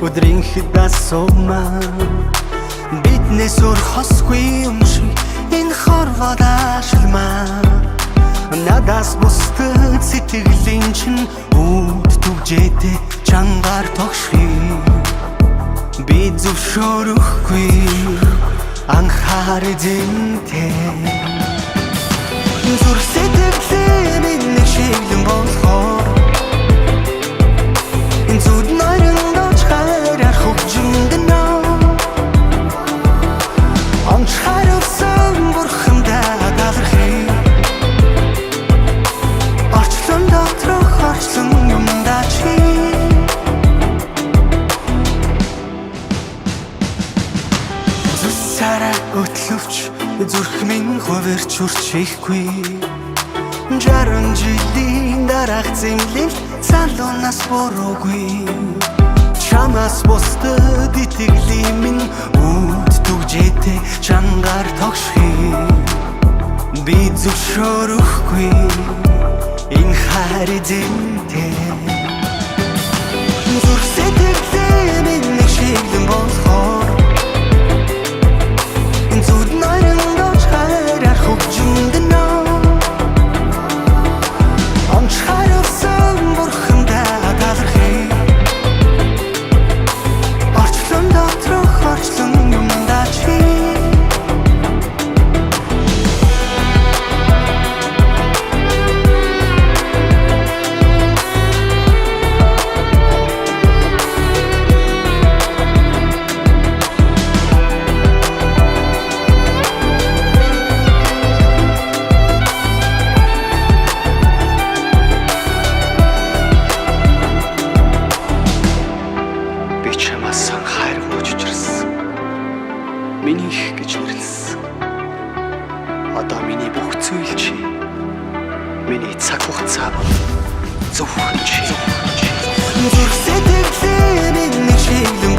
өдрийнхөд асуумаа биднээс өөр хосгүй юм шиг энэ хорвоо даашилмаа надаас бусдад сэтгэлийн чинь үүд түгжээтэй чангаар тогшхий би зөвшөөрөхгүй анхаар зинтэй зүрх сэтгэлээ миний шиглэн болохоор энэ зүд нойрон дооч харах хөгжинд нөө онцгойрсон бурхандаа талархъя орчлон дотрох орчлон юмдаа чи зүсараа өтлөвч зүрх минь хувирч үрчихгүй 60 жилийн дараах зэмлэл салуунаас буруугүй чамаас бусдад итгэлийн минь үүд түгжээтэй чангаар тогшхий би зөвшөөрөхгүй энэ хайр зинтэй зүрх сэтгэлээ миний шиглэн болохоор энэ зүд нойрон дооч харах хөгжинд нөө онцгойрсон бурхандаа талархъя орчлон дотрох орчлон юмдаа чи миний их гэж нэрлсэн. Одоо миний бүх зүйл чи. Миний цаг хугацаа зөвхөн чи. Зүрх сэтгэлээ миний шиглэн